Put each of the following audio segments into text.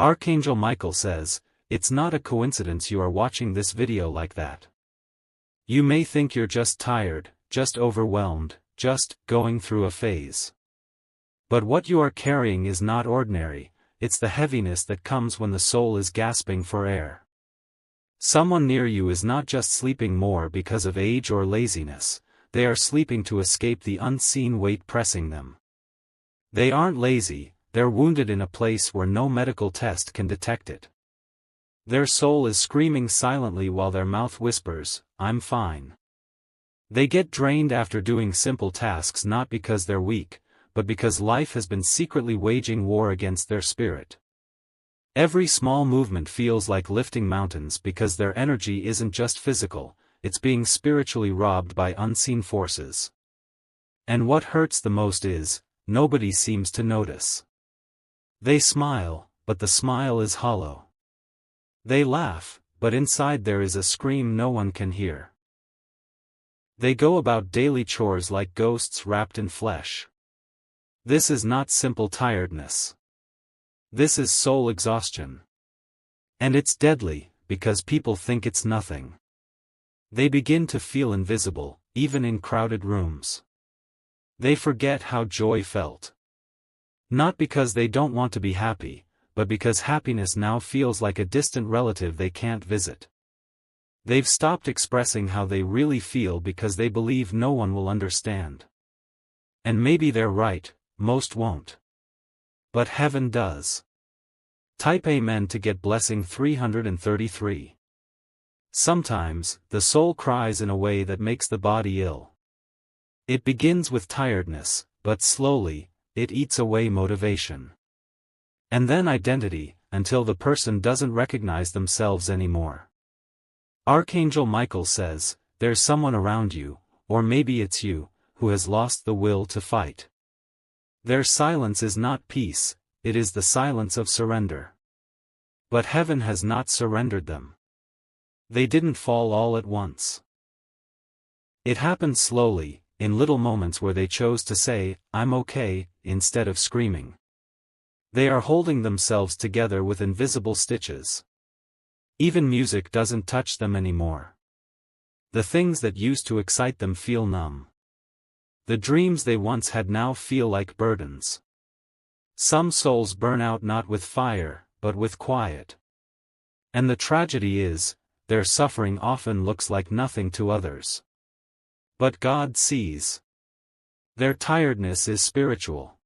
Archangel Michael says, it's not a coincidence you are watching this video like that. You may think you're just tired, just overwhelmed, just going through a phase. But what you are carrying is not ordinary, it's the heaviness that comes when the soul is gasping for air. Someone near you is not just sleeping more because of age or laziness, they are sleeping to escape the unseen weight pressing them. They aren't lazy, they're wounded in a place where no medical test can detect it. Their soul is screaming silently while their mouth whispers, "I'm fine." They get drained after doing simple tasks not because they're weak, but because life has been secretly waging war against their spirit. Every small movement feels like lifting mountains because their energy isn't just physical, it's being spiritually robbed by unseen forces. And what hurts the most is, nobody seems to notice. They smile, but the smile is hollow. They laugh, but inside there is a scream no one can hear. They go about daily chores like ghosts wrapped in flesh. This is not simple tiredness. This is soul exhaustion. And it's deadly, because people think it's nothing. They begin to feel invisible, even in crowded rooms. They forget how joy felt. Not because they don't want to be happy, but because happiness now feels like a distant relative they can't visit. They've stopped expressing how they really feel because they believe no one will understand. And maybe they're right, most won't. But heaven does. Type Amen to get blessing 333. Sometimes, the soul cries in a way that makes the body ill. It begins with tiredness, but slowly, it eats away motivation. And then identity, until the person doesn't recognize themselves anymore. Archangel Michael says, there's someone around you, or maybe it's you, who has lost the will to fight. Their silence is not peace, it is the silence of surrender. But heaven has not surrendered them. They didn't fall all at once. It happened slowly, in little moments where they chose to say, "I'm okay," instead of screaming. They are holding themselves together with invisible stitches. Even music doesn't touch them anymore. The things that used to excite them feel numb. The dreams they once had now feel like burdens. Some souls burn out not with fire, but with quiet. And the tragedy is, their suffering often looks like nothing to others. But God sees. Their tiredness is spiritual.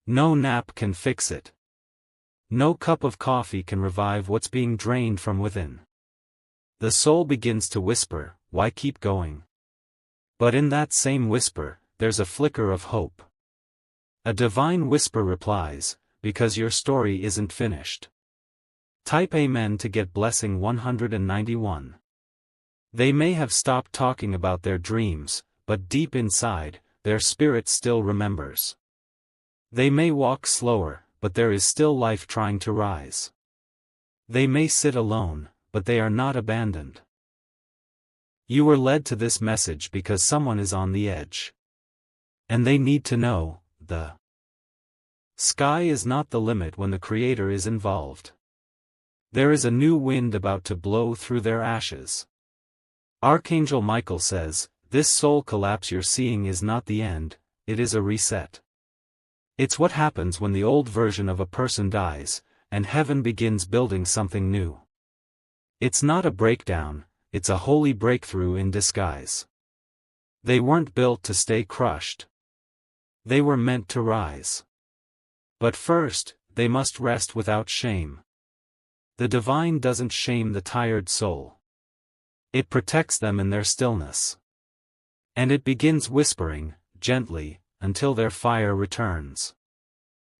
No nap can fix it. No cup of coffee can revive what's being drained from within. The soul begins to whisper, "Why keep going?" But in that same whisper, there's a flicker of hope. A divine whisper replies, "Because your story isn't finished." Type Amen to get blessing 191. They may have stopped talking about their dreams, but deep inside, their spirit still remembers. They may walk slower, but there is still life trying to rise. They may sit alone, but they are not abandoned. You were led to this message because someone is on the edge. And they need to know, the sky is not the limit when the Creator is involved. There is a new wind about to blow through their ashes. Archangel Michael says, this soul collapse you're seeing is not the end, it is a reset. It's what happens when the old version of a person dies, and heaven begins building something new. It's not a breakdown, it's a holy breakthrough in disguise. They weren't built to stay crushed. They were meant to rise. But first, they must rest without shame. The divine doesn't shame the tired soul. It protects them in their stillness. And it begins whispering, gently, until their fire returns.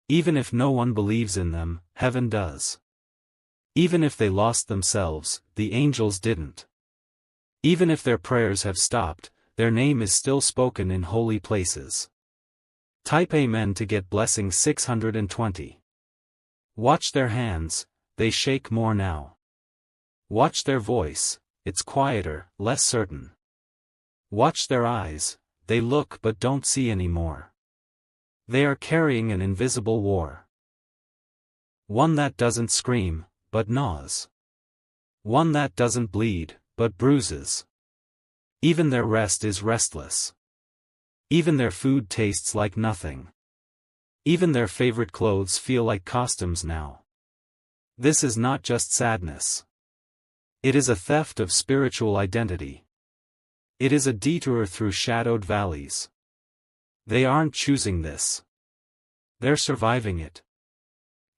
Even if no one believes in them, heaven does. Even if they lost themselves, the angels didn't. Even if their prayers have stopped, their name is still spoken in holy places. Type Amen to get blessing 620. Watch their hands, they shake more now. Watch their voice, it's quieter, less certain. Watch their eyes, they look but don't see anymore. They are carrying an invisible war. One that doesn't scream, but gnaws. One that doesn't bleed, but bruises. Even their rest is restless. Even their food tastes like nothing. Even their favorite clothes feel like costumes now. This is not just sadness. It is a theft of spiritual identity. It is a detour through shadowed valleys. They aren't choosing this. They're surviving it.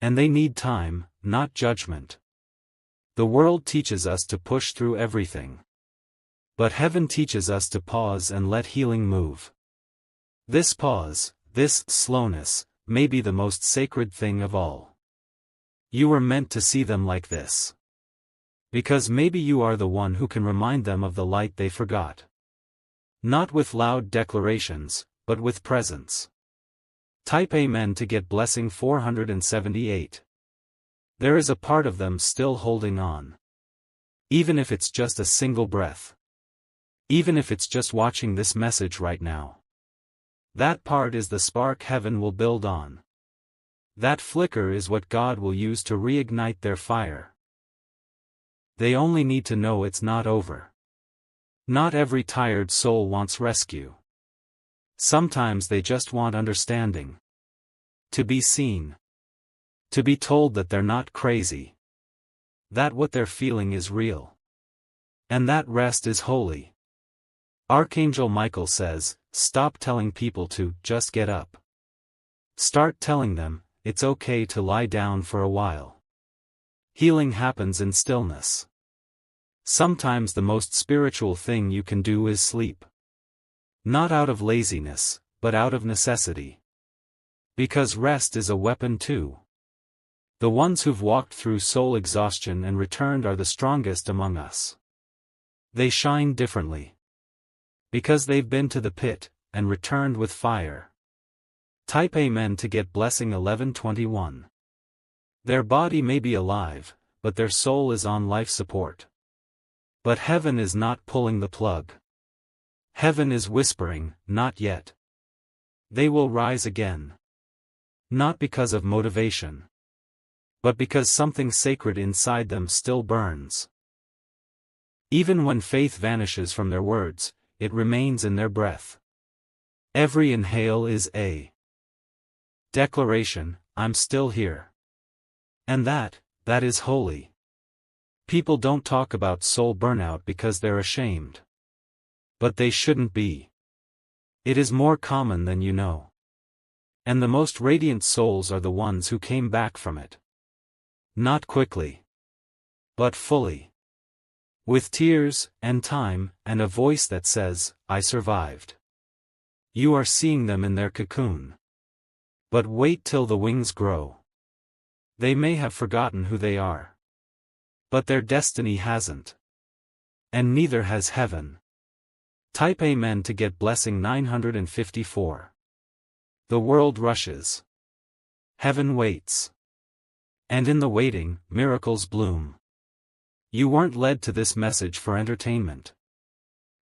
And they need time, not judgment. The world teaches us to push through everything. But heaven teaches us to pause and let healing move. This pause, this slowness, may be the most sacred thing of all. You were meant to see them like this. Because maybe you are the one who can remind them of the light they forgot. Not with loud declarations, but with presence. Type Amen to get blessing 478. There is a part of them still holding on. Even if it's just a single breath. Even if it's just watching this message right now. That part is the spark heaven will build on. That flicker is what God will use to reignite their fire. They only need to know it's not over. Not every tired soul wants rescue. Sometimes they just want understanding. To be seen. To be told that they're not crazy. That what they're feeling is real. And that rest is holy. Archangel Michael says, stop telling people to just get up. Start telling them, it's okay to lie down for a while. Healing happens in stillness. Sometimes the most spiritual thing you can do is sleep. Not out of laziness, but out of necessity. Because rest is a weapon too. The ones who've walked through soul exhaustion and returned are the strongest among us. They shine differently. Because they've been to the pit, and returned with fire. Type Amen to get blessing 1121. Their body may be alive, but their soul is on life support. But heaven is not pulling the plug. Heaven is whispering, not yet. They will rise again. Not because of motivation. But because something sacred inside them still burns. Even when faith vanishes from their words, it remains in their breath. Every inhale is a declaration, I'm still here. And that is holy. People don't talk about soul burnout because they're ashamed. But they shouldn't be. It is more common than you know. And the most radiant souls are the ones who came back from it. Not quickly. But fully. With tears, and time, and a voice that says, I survived. You are seeing them in their cocoon. But wait till the wings grow. They may have forgotten who they are. But their destiny hasn't. And neither has heaven. Type Amen to get blessing 954. The world rushes. Heaven waits. And in the waiting, miracles bloom. You weren't led to this message for entertainment.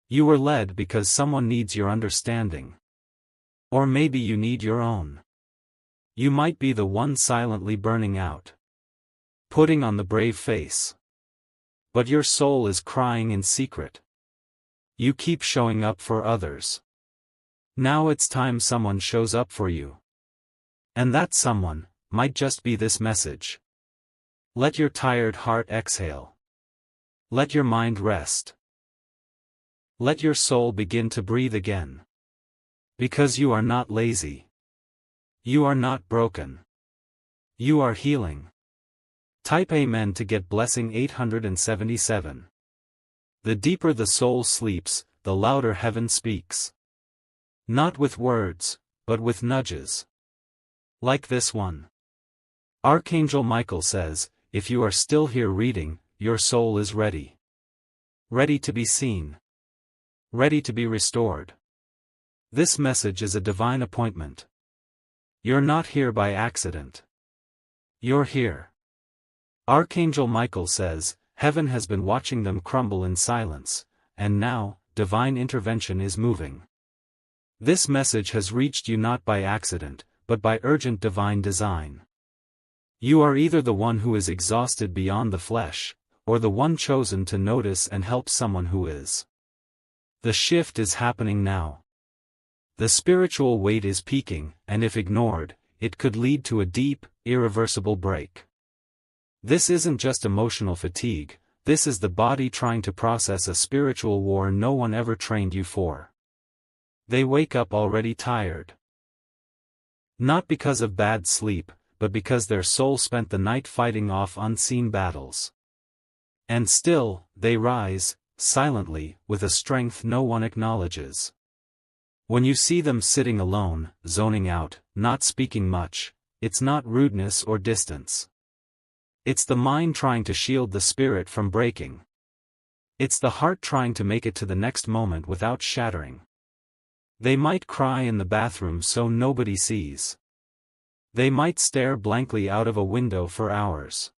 You were led because someone needs your understanding. Or maybe you need your own. You might be the one silently burning out. Putting on the brave face. But your soul is crying in secret. You keep showing up for others. Now it's time someone shows up for you. And that someone might just be this message. Let your tired heart exhale. Let your mind rest. Let your soul begin to breathe again. Because you are not lazy. You are not broken. You are healing. Type Amen to get blessing 877. The deeper the soul sleeps, the louder heaven speaks. Not with words, but with nudges. Like this one. Archangel Michael says, if you are still here reading, your soul is ready. Ready to be seen. Ready to be restored. This message is a divine appointment. You're not here by accident. You're here. Archangel Michael says, heaven has been watching them crumble in silence, and now, divine intervention is moving. This message has reached you not by accident, but by urgent divine design. You are either the one who is exhausted beyond the flesh, or the one chosen to notice and help someone who is. The shift is happening now. The spiritual weight is peaking, and if ignored, it could lead to a deep, irreversible break. This isn't just emotional fatigue, this is the body trying to process a spiritual war no one ever trained you for. They wake up already tired. Not because of bad sleep, but because their soul spent the night fighting off unseen battles. And still, they rise, silently, with a strength no one acknowledges. When you see them sitting alone, zoning out, not speaking much, it's not rudeness or distance. It's the mind trying to shield the spirit from breaking. It's the heart trying to make it to the next moment without shattering. They might cry in the bathroom so nobody sees. They might stare blankly out of a window for hours.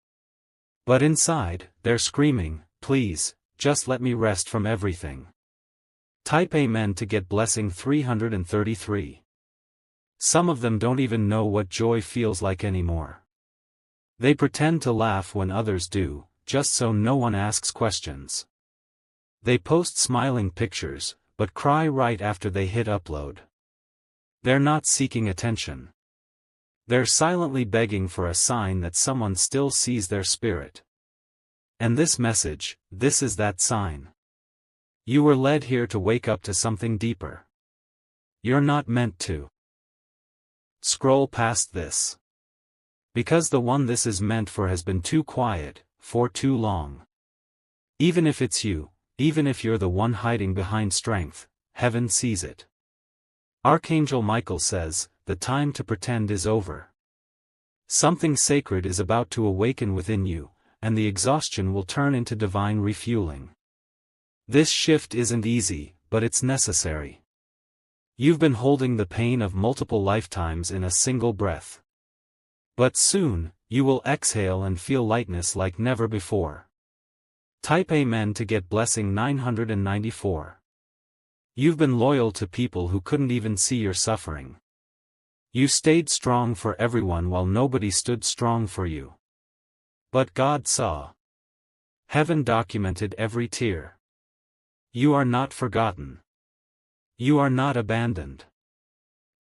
But inside, they're screaming, "Please, just let me rest from everything." Type Amen to get blessing 333. Some of them don't even know what joy feels like anymore. They pretend to laugh when others do, just so no one asks questions. They post smiling pictures, but cry right after they hit upload. They're not seeking attention. They're silently begging for a sign that someone still sees their spirit. And this message, this is that sign. You were led here to wake up to something deeper. You're not meant to scroll past this. Because the one this is meant for has been too quiet, for too long. Even if it's you, even if you're the one hiding behind strength, heaven sees it. Archangel Michael says, the time to pretend is over. Something sacred is about to awaken within you, and the exhaustion will turn into divine refueling. This shift isn't easy, but it's necessary. You've been holding the pain of multiple lifetimes in a single breath. But soon, you will exhale and feel lightness like never before. Type Amen to get blessing 994. You've been loyal to people who couldn't even see your suffering. You stayed strong for everyone while nobody stood strong for you. But God saw. Heaven documented every tear. You are not forgotten. You are not abandoned.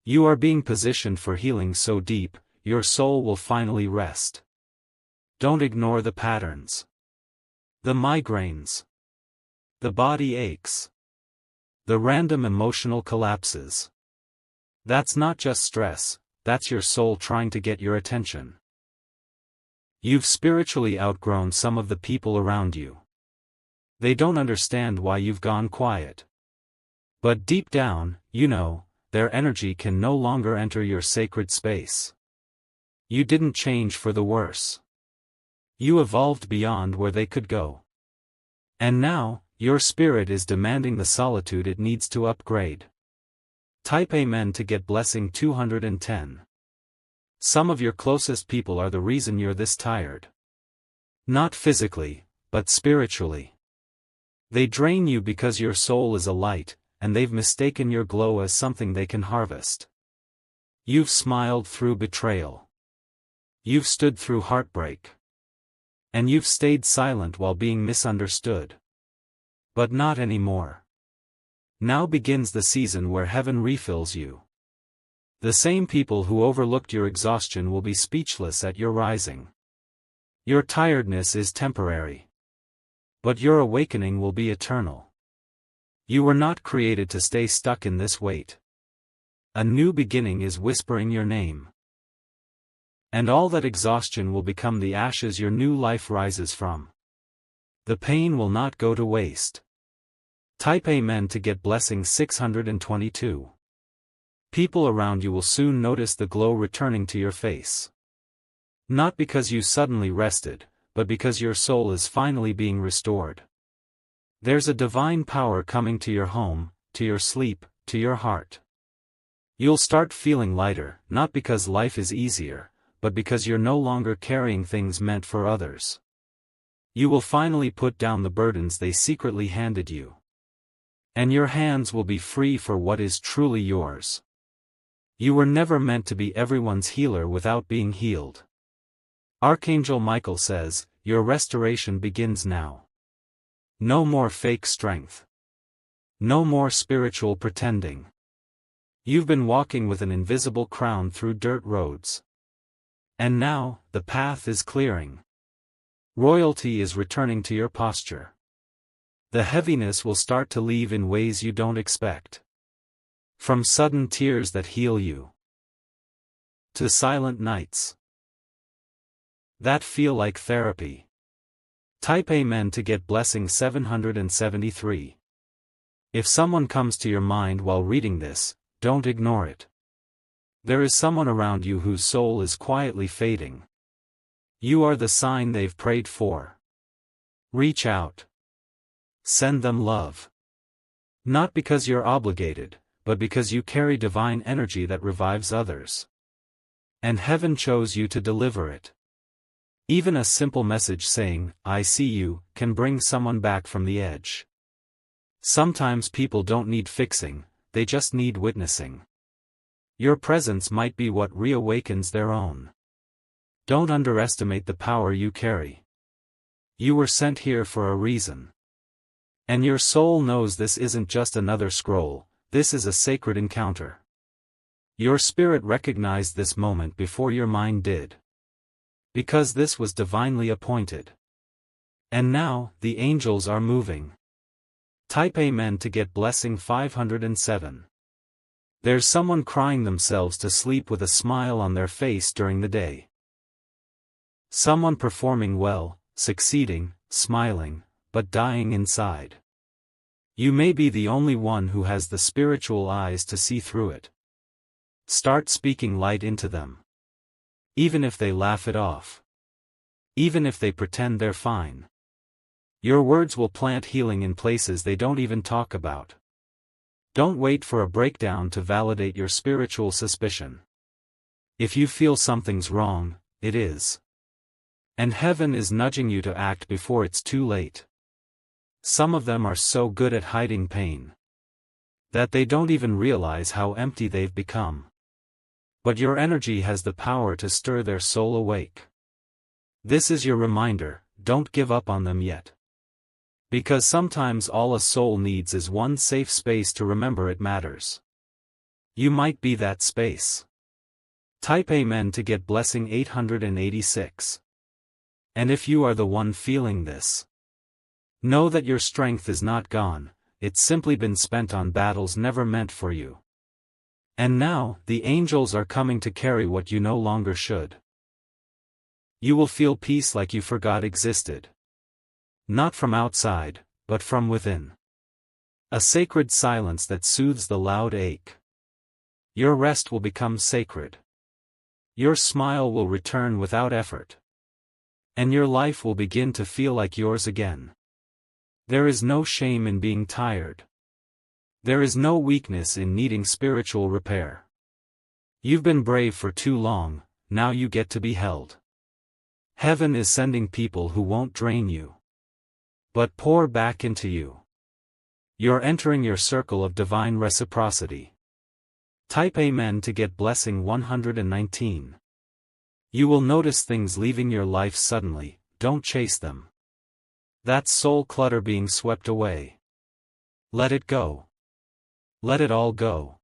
You are being positioned for healing so deep, your soul will finally rest. Don't ignore the patterns. The migraines. The body aches. The random emotional collapses. That's not just stress, that's your soul trying to get your attention. You've spiritually outgrown some of the people around you. They don't understand why you've gone quiet. But deep down, you know, their energy can no longer enter your sacred space. You didn't change for the worse. You evolved beyond where they could go. And now, your spirit is demanding the solitude it needs to upgrade. Type Amen to get blessing 210. Some of your closest people are the reason you're this tired. Not physically, but spiritually. They drain you because your soul is a light, and they've mistaken your glow as something they can harvest. You've smiled through betrayal. You've stood through heartbreak. And you've stayed silent while being misunderstood. But not anymore. Now begins the season where heaven refills you. The same people who overlooked your exhaustion will be speechless at your rising. Your tiredness is temporary. But your awakening will be eternal. You were not created to stay stuck in this weight. A new beginning is whispering your name. And all that exhaustion will become the ashes your new life rises from. The pain will not go to waste. Type Amen to get blessing 622. People around you will soon notice the glow returning to your face. Not because you suddenly rested, but because your soul is finally being restored. There's a divine power coming to your home, to your sleep, to your heart. You'll start feeling lighter, not because life is easier, but because you're no longer carrying things meant for others. You will finally put down the burdens they secretly handed you. And your hands will be free for what is truly yours. You were never meant to be everyone's healer without being healed. Archangel Michael says, your restoration begins now. No more fake strength. No more spiritual pretending. You've been walking with an invisible crown through dirt roads. And now, the path is clearing. Royalty is returning to your posture. The heaviness will start to leave in ways you don't expect. From sudden tears that heal you, to silent nights that feel like therapy. Type Amen to get blessing 773. If someone comes to your mind while reading this, don't ignore it. There is someone around you whose soul is quietly fading. You are the sign they've prayed for. Reach out. Send them love. Not because you're obligated, but because you carry divine energy that revives others. And heaven chose you to deliver it. Even a simple message saying, "I see you," can bring someone back from the edge. Sometimes people don't need fixing, they just need witnessing. Your presence might be what reawakens their own. Don't underestimate the power you carry. You were sent here for a reason. And your soul knows this isn't just another scroll, this is a sacred encounter. Your spirit recognized this moment before your mind did. Because this was divinely appointed. And now, the angels are moving. Type Amen to get blessing 507. There's someone crying themselves to sleep with a smile on their face during the day. Someone performing well, succeeding, smiling, but dying inside. You may be the only one who has the spiritual eyes to see through it. Start speaking light into them. Even if they laugh it off. Even if they pretend they're fine. Your words will plant healing in places they don't even talk about. Don't wait for a breakdown to validate your spiritual suspicion. If you feel something's wrong, it is. And heaven is nudging you to act before it's too late. Some of them are so good at hiding pain that they don't even realize how empty they've become. But your energy has the power to stir their soul awake. This is your reminder, don't give up on them yet. Because sometimes all a soul needs is one safe space to remember it matters. You might be that space. Type Amen to get blessing 886. And if you are the one feeling this, know that your strength is not gone, it's simply been spent on battles never meant for you. And now, the angels are coming to carry what you no longer should. You will feel peace like you forgot existed. Not from outside, but from within. A sacred silence that soothes the loud ache. Your rest will become sacred. Your smile will return without effort. And your life will begin to feel like yours again. There is no shame in being tired. There is no weakness in needing spiritual repair. You've been brave for too long, now you get to be held. Heaven is sending people who won't drain you, but pour back into you. You're entering your circle of divine reciprocity. Type Amen to get blessing 119. You will notice things leaving your life suddenly, don't chase them. That's soul clutter being swept away. Let it go. Let it all go.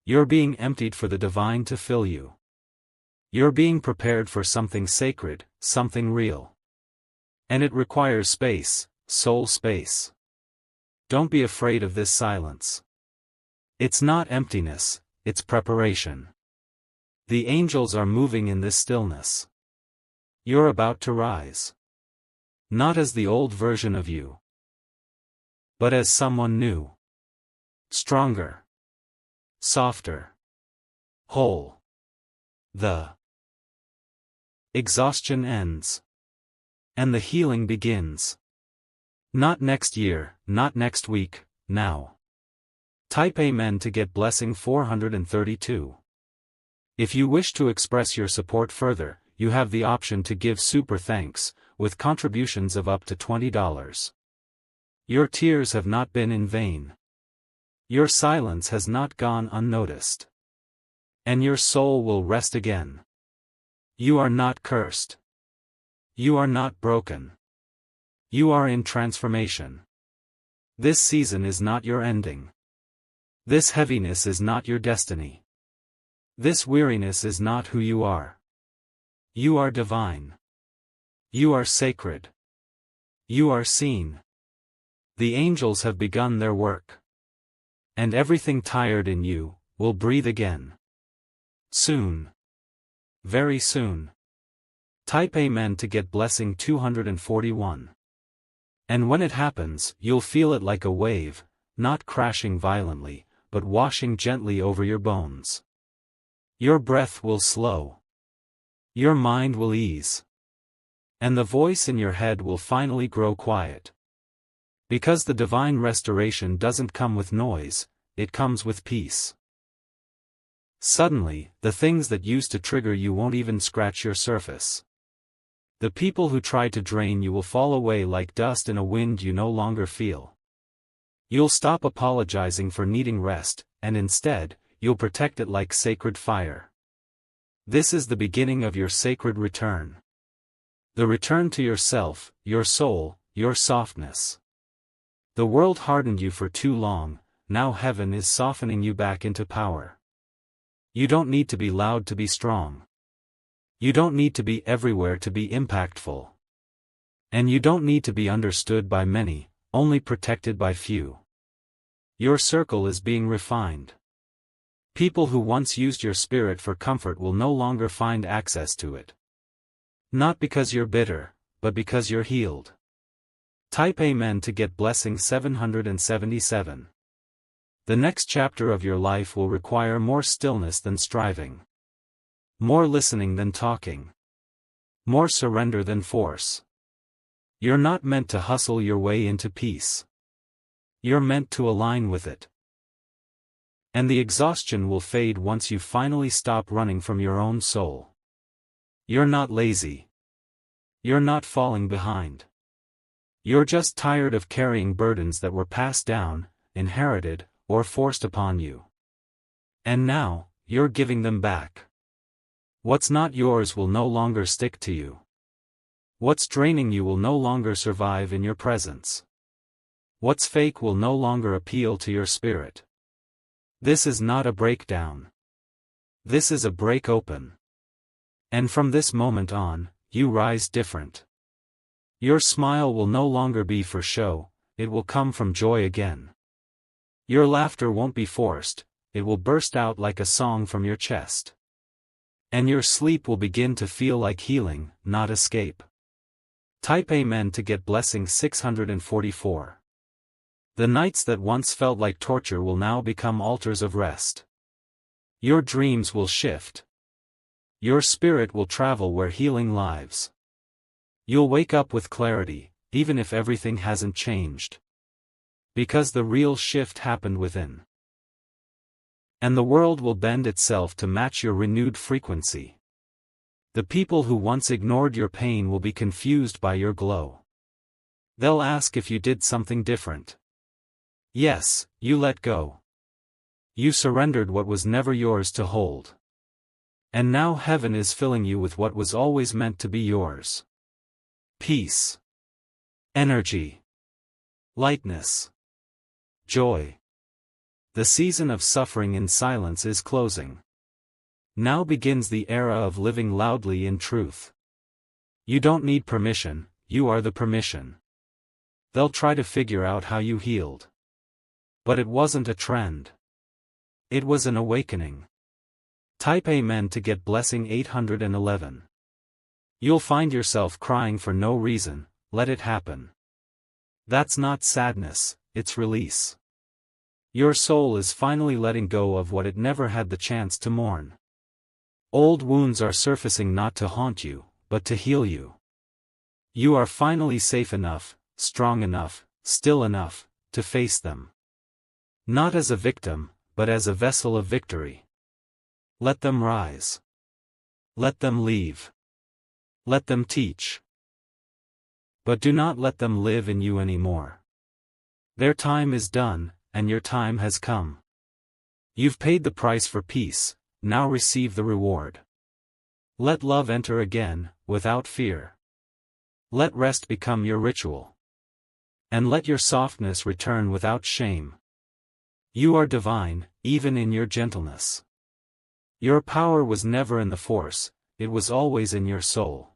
You're being emptied for the divine to fill you. You're being prepared for something sacred, something real. And it requires space, soul space. Don't be afraid of this silence. It's not emptiness, it's preparation. The angels are moving in this stillness. You're about to rise. Not as the old version of you, but as someone new. Stronger. Softer. Whole. The exhaustion ends. And the healing begins. Not next year, not next week, now. Type Amen to get blessing 432. If you wish to express your support further, you have the option to give super thanks, with contributions of up to $20. Your tears have not been in vain. Your silence has not gone unnoticed. And your soul will rest again. You are not cursed. You are not broken. You are in transformation. This season is not your ending. This heaviness is not your destiny. This weariness is not who you are. You are divine. You are sacred. You are seen. The angels have begun their work. And everything tired in you will breathe again. Soon. Very soon. Type Amen to get blessing 241. And when it happens, you'll feel it like a wave, not crashing violently, but washing gently over your bones. Your breath will slow. Your mind will ease. And the voice in your head will finally grow quiet. Because the divine restoration doesn't come with noise, it comes with peace. Suddenly, the things that used to trigger you won't even scratch your surface. The people who try to drain you will fall away like dust in a wind you no longer feel. You'll stop apologizing for needing rest, and instead, you'll protect it like sacred fire. This is the beginning of your sacred return. The return to yourself, your soul, your softness. The world hardened you for too long, now heaven is softening you back into power. You don't need to be loud to be strong. You don't need to be everywhere to be impactful. And you don't need to be understood by many, only protected by few. Your circle is being refined. People who once used your spirit for comfort will no longer find access to it. Not because you're bitter, but because you're healed. Type Amen to get blessing 777. The next chapter of your life will require more stillness than striving. More listening than talking. More surrender than force. You're not meant to hustle your way into peace. You're meant to align with it. And the exhaustion will fade once you finally stop running from your own soul. You're not lazy. You're not falling behind. You're just tired of carrying burdens that were passed down, inherited, or forced upon you. And now, you're giving them back. What's not yours will no longer stick to you. What's draining you will no longer survive in your presence. What's fake will no longer appeal to your spirit. This is not a breakdown. This is a break open. And from this moment on, you rise different. Your smile will no longer be for show, it will come from joy again. Your laughter won't be forced, it will burst out like a song from your chest. And your sleep will begin to feel like healing, not escape. Type Amen to get blessing 644. The nights that once felt like torture will now become altars of rest. Your dreams will shift. Your spirit will travel where healing lives. You'll wake up with clarity, even if everything hasn't changed. Because the real shift happened within. And the world will bend itself to match your renewed frequency. The people who once ignored your pain will be confused by your glow. They'll ask if you did something different. Yes, you let go. You surrendered what was never yours to hold. And now heaven is filling you with what was always meant to be yours. Peace. Energy. Lightness. Joy. The season of suffering in silence is closing. Now begins the era of living loudly in truth. You don't need permission, you are the permission. They'll try to figure out how you healed. But it wasn't a trend. It was an awakening. Type Amen to get blessing 811. You'll find yourself crying for no reason, let it happen. That's not sadness, it's release. Your soul is finally letting go of what it never had the chance to mourn. Old wounds are surfacing not to haunt you, but to heal you. You are finally safe enough, strong enough, still enough, to face them. Not as a victim, but as a vessel of victory. Let them rise. Let them leave. Let them teach. But do not let them live in you anymore. Their time is done, and your time has come. You've paid the price for peace, now receive the reward. Let love enter again, without fear. Let rest become your ritual. And let your softness return without shame. You are divine, even in your gentleness. Your power was never in the force, it was always in your soul.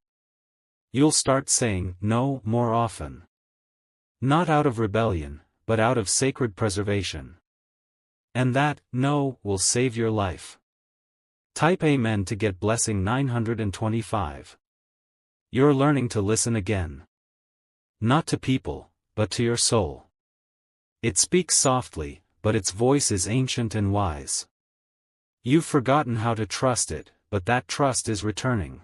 You'll start saying no more often. Not out of rebellion, but out of sacred preservation. And that no will save your life. Type Amen to get blessing 925. You're learning to listen again. Not to people, but to your soul. It speaks softly, but its voice is ancient and wise. You've forgotten how to trust it, but that trust is returning.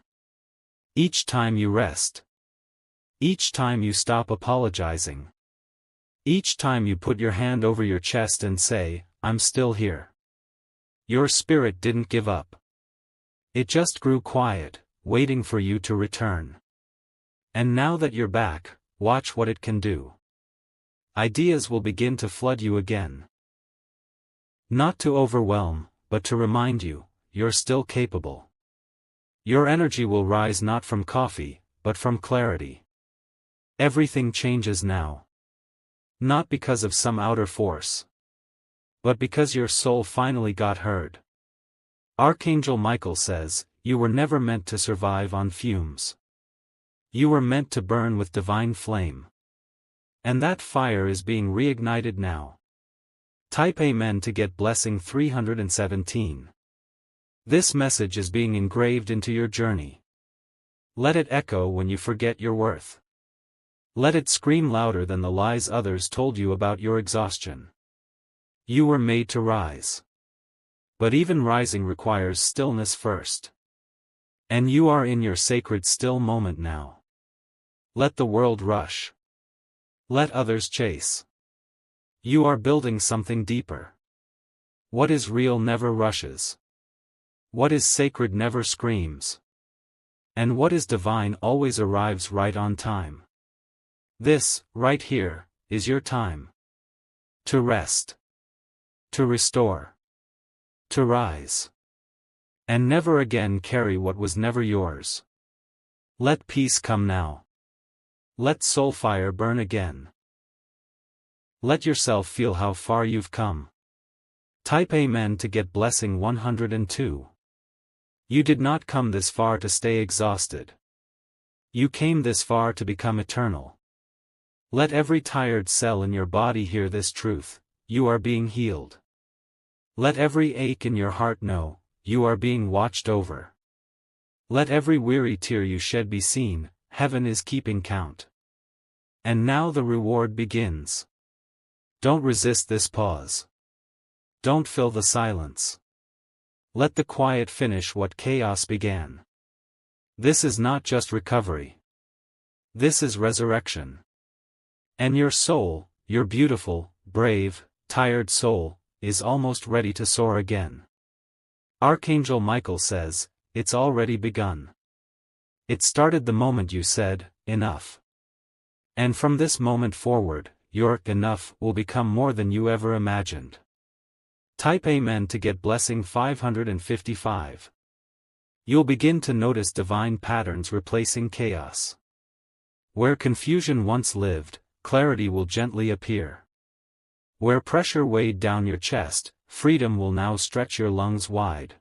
Each time you rest. Each time you stop apologizing. Each time you put your hand over your chest and say, I'm still here. Your spirit didn't give up. It just grew quiet, waiting for you to return. And now that you're back, watch what it can do. Ideas will begin to flood you again. Not to overwhelm, but to remind you, you're still capable. Your energy will rise not from coffee, but from clarity. Everything changes now. Not because of some outer force, but because your soul finally got heard. Archangel Michael says, you were never meant to survive on fumes. You were meant to burn with divine flame. And that fire is being reignited now. Type Amen to get blessing 317. This message is being engraved into your journey. Let it echo when you forget your worth. Let it scream louder than the lies others told you about your exhaustion. You were made to rise. But even rising requires stillness first. And you are in your sacred still moment now. Let the world rush. Let others chase. You are building something deeper. What is real never rushes. What is sacred never screams. And what is divine always arrives right on time. This, right here, is your time. To rest. To restore. To rise. And never again carry what was never yours. Let peace come now. Let soul fire burn again. Let yourself feel how far you've come. Type Amen to get blessing 102. You did not come this far to stay exhausted. You came this far to become eternal. Let every tired cell in your body hear this truth, you are being healed. Let every ache in your heart know, you are being watched over. Let every weary tear you shed be seen, heaven is keeping count. And now the reward begins. Don't resist this pause. Don't fill the silence. Let the quiet finish what chaos began. This is not just recovery. This is resurrection. And your soul, your beautiful, brave, tired soul, is almost ready to soar again. Archangel Michael says, it's already begun. It started the moment you said, enough. And from this moment forward, your enough will become more than you ever imagined. Type Amen to get blessing 555. You'll begin to notice divine patterns replacing chaos. Where confusion once lived, clarity will gently appear. Where pressure weighed down your chest, freedom will now stretch your lungs wide.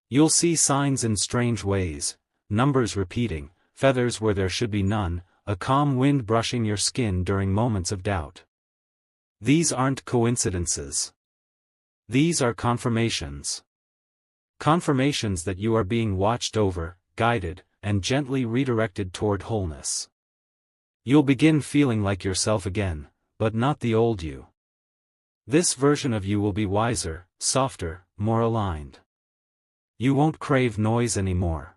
You'll see signs in strange ways, numbers repeating, feathers where there should be none, a calm wind brushing your skin during moments of doubt. These aren't coincidences. These are confirmations. Confirmations that you are being watched over, guided, and gently redirected toward wholeness. You'll begin feeling like yourself again, but not the old you. This version of you will be wiser, softer, more aligned. You won't crave noise anymore.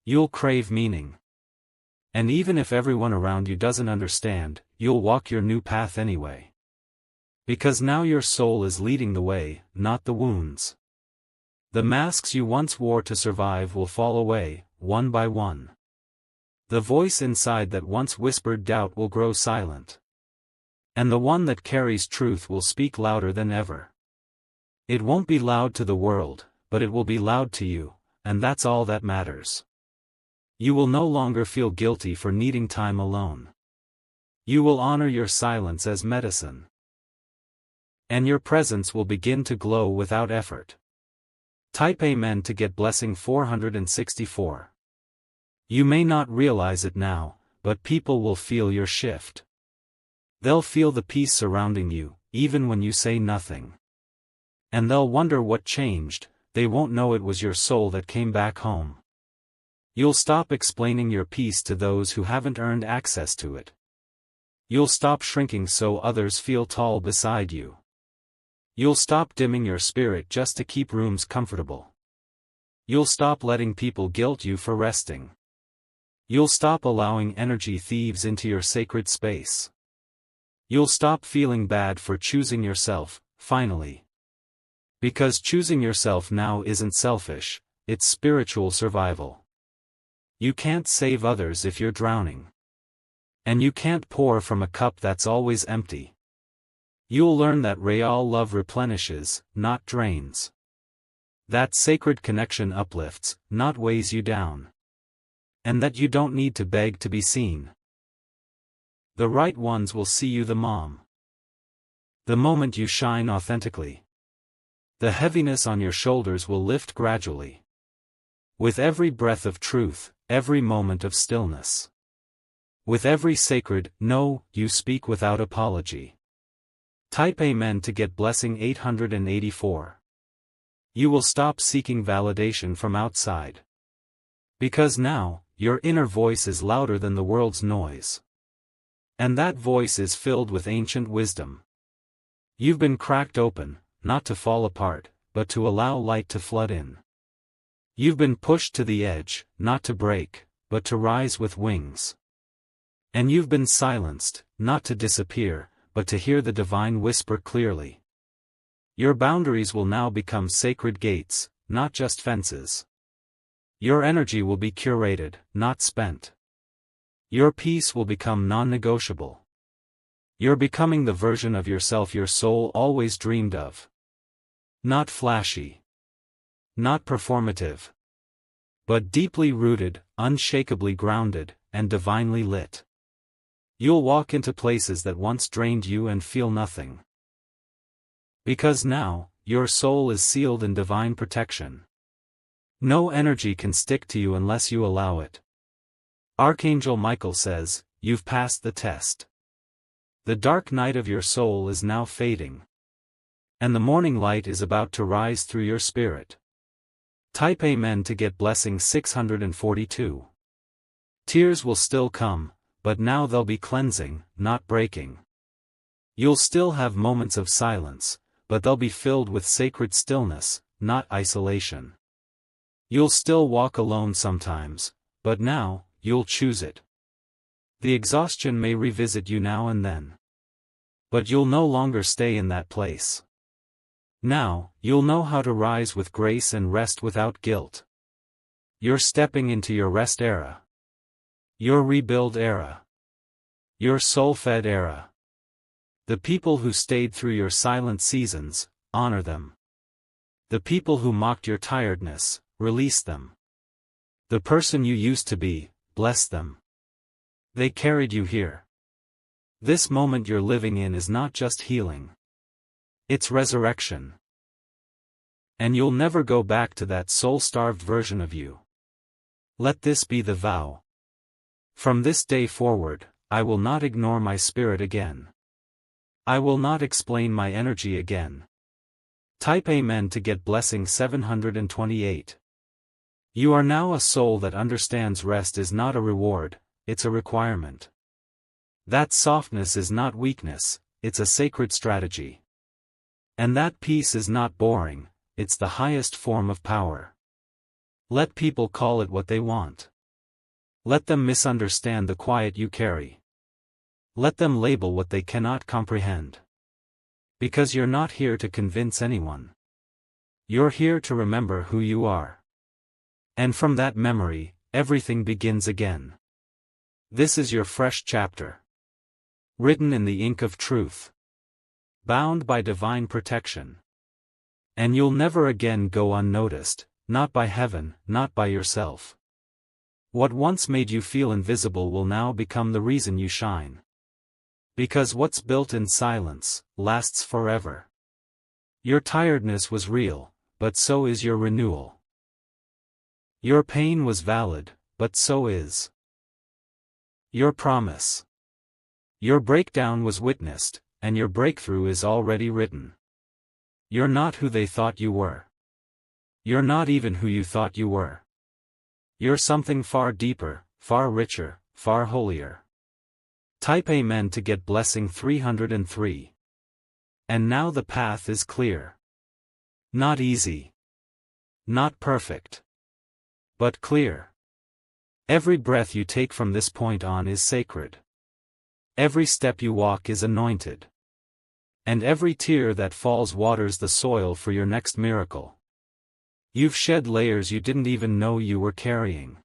You'll crave meaning. And even if everyone around you doesn't understand, you'll walk your new path anyway. Because now your soul is leading the way, not the wounds. The masks you once wore to survive will fall away, one by one. The voice inside that once whispered doubt will grow silent. And the one that carries truth will speak louder than ever. It won't be loud to the world, but it will be loud to you, and that's all that matters. You will no longer feel guilty for needing time alone. You will honor your silence as medicine. And your presence will begin to glow without effort. Type Amen to get blessing 464. You may not realize it now, but people will feel your shift. They'll feel the peace surrounding you, even when you say nothing. And they'll wonder what changed. They won't know it was your soul that came back home. You'll stop explaining your peace to those who haven't earned access to it. You'll stop shrinking so others feel tall beside you. You'll stop dimming your spirit just to keep rooms comfortable. You'll stop letting people guilt you for resting. You'll stop allowing energy thieves into your sacred space. You'll stop feeling bad for choosing yourself, finally. Because choosing yourself now isn't selfish, it's spiritual survival. You can't save others if you're drowning. And you can't pour from a cup that's always empty. You'll learn that real love replenishes, not drains. That sacred connection uplifts, not weighs you down. And that you don't need to beg to be seen. The right ones will see you the mom. The moment you shine authentically. The heaviness on your shoulders will lift gradually. With every breath of truth, every moment of stillness. With every sacred no you speak without apology. Type Amen to get blessing 884. You will stop seeking validation from outside. Because now, your inner voice is louder than the world's noise. And that voice is filled with ancient wisdom. You've been cracked open, not to fall apart, but to allow light to flood in. You've been pushed to the edge, not to break, but to rise with wings. And you've been silenced, not to disappear, but to hear the divine whisper clearly. Your boundaries will now become sacred gates, not just fences. Your energy will be curated, not spent. Your peace will become non-negotiable. You're becoming the version of yourself your soul always dreamed of. Not flashy. Not performative. But deeply rooted, unshakably grounded, and divinely lit. You'll walk into places that once drained you and feel nothing. Because now, your soul is sealed in divine protection. No energy can stick to you unless you allow it. Archangel Michael says, you've passed the test. The dark night of your soul is now fading. And the morning light is about to rise through your spirit. Type Amen to get blessing 642. Tears will still come, but now they'll be cleansing, not breaking. You'll still have moments of silence, but they'll be filled with sacred stillness, not isolation. You'll still walk alone sometimes, but now, you'll choose it. The exhaustion may revisit you now and then. But you'll no longer stay in that place. Now, you'll know how to rise with grace and rest without guilt. You're stepping into your rest era. Your rebuild era. Your soul-fed era. The people who stayed through your silent seasons, honor them. The people who mocked your tiredness, release them. The person you used to be, bless them. They carried you here. This moment you're living in is not just healing. It's resurrection. And you'll never go back to that soul-starved version of you. Let this be the vow. From this day forward, I will not ignore my spirit again. I will not explain my energy again. Type Amen to get blessing 728. You are now a soul that understands rest is not a reward, it's a requirement. That softness is not weakness, it's a sacred strategy. And that peace is not boring, it's the highest form of power. Let people call it what they want. Let them misunderstand the quiet you carry. Let them label what they cannot comprehend. Because you're not here to convince anyone. You're here to remember who you are. And from that memory, everything begins again. This is your fresh chapter. Written in the ink of truth. Bound by divine protection. And you'll never again go unnoticed, not by heaven, not by yourself. What once made you feel invisible will now become the reason you shine. Because what's built in silence lasts forever. Your tiredness was real, but so is your renewal. Your pain was valid, but so is your promise. Your breakdown was witnessed, and your breakthrough is already written. You're not who they thought you were. You're not even who you thought you were. You're something far deeper, far richer, far holier. Type Amen to get blessing 303. And now the path is clear. Not easy. Not perfect. But clear. Every breath you take from this point on is sacred. Every step you walk is anointed. And every tear that falls waters the soil for your next miracle. You've shed layers you didn't even know you were carrying.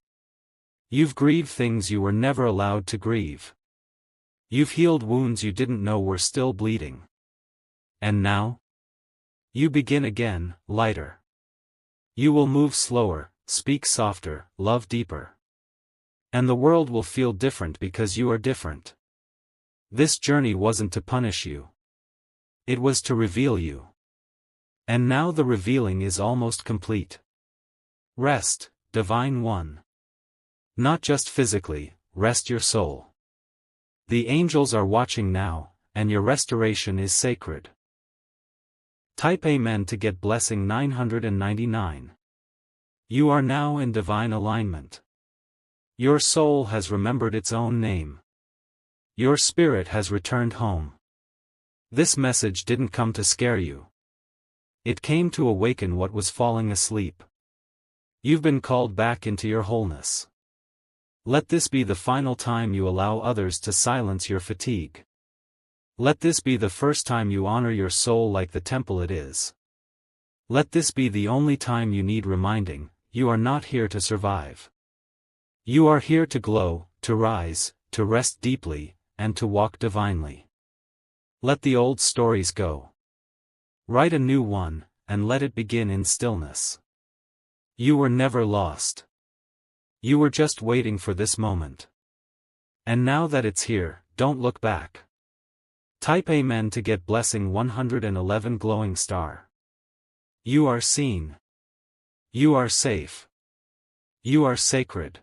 You've grieved things you were never allowed to grieve. You've healed wounds you didn't know were still bleeding. And now? You begin again, lighter. You will move slower, speak softer, love deeper. And the world will feel different because you are different. This journey wasn't to punish you. It was to reveal you. And now the revealing is almost complete. Rest, Divine One. Not just physically, rest your soul. The angels are watching now, and your restoration is sacred. Type Amen to get blessing 999. You are now in divine alignment. Your soul has remembered its own name. Your spirit has returned home. This message didn't come to scare you. It came to awaken what was falling asleep. You've been called back into your wholeness. Let this be the final time you allow others to silence your fatigue. Let this be the first time you honor your soul like the temple it is. Let this be the only time you need reminding, you are not here to survive. You are here to glow, to rise, to rest deeply, and to walk divinely. Let the old stories go. Write a new one, and let it begin in stillness. You were never lost. You were just waiting for this moment. And now that it's here, don't look back. Type Amen to get blessing 111 glowing star. You are seen. You are safe. You are sacred.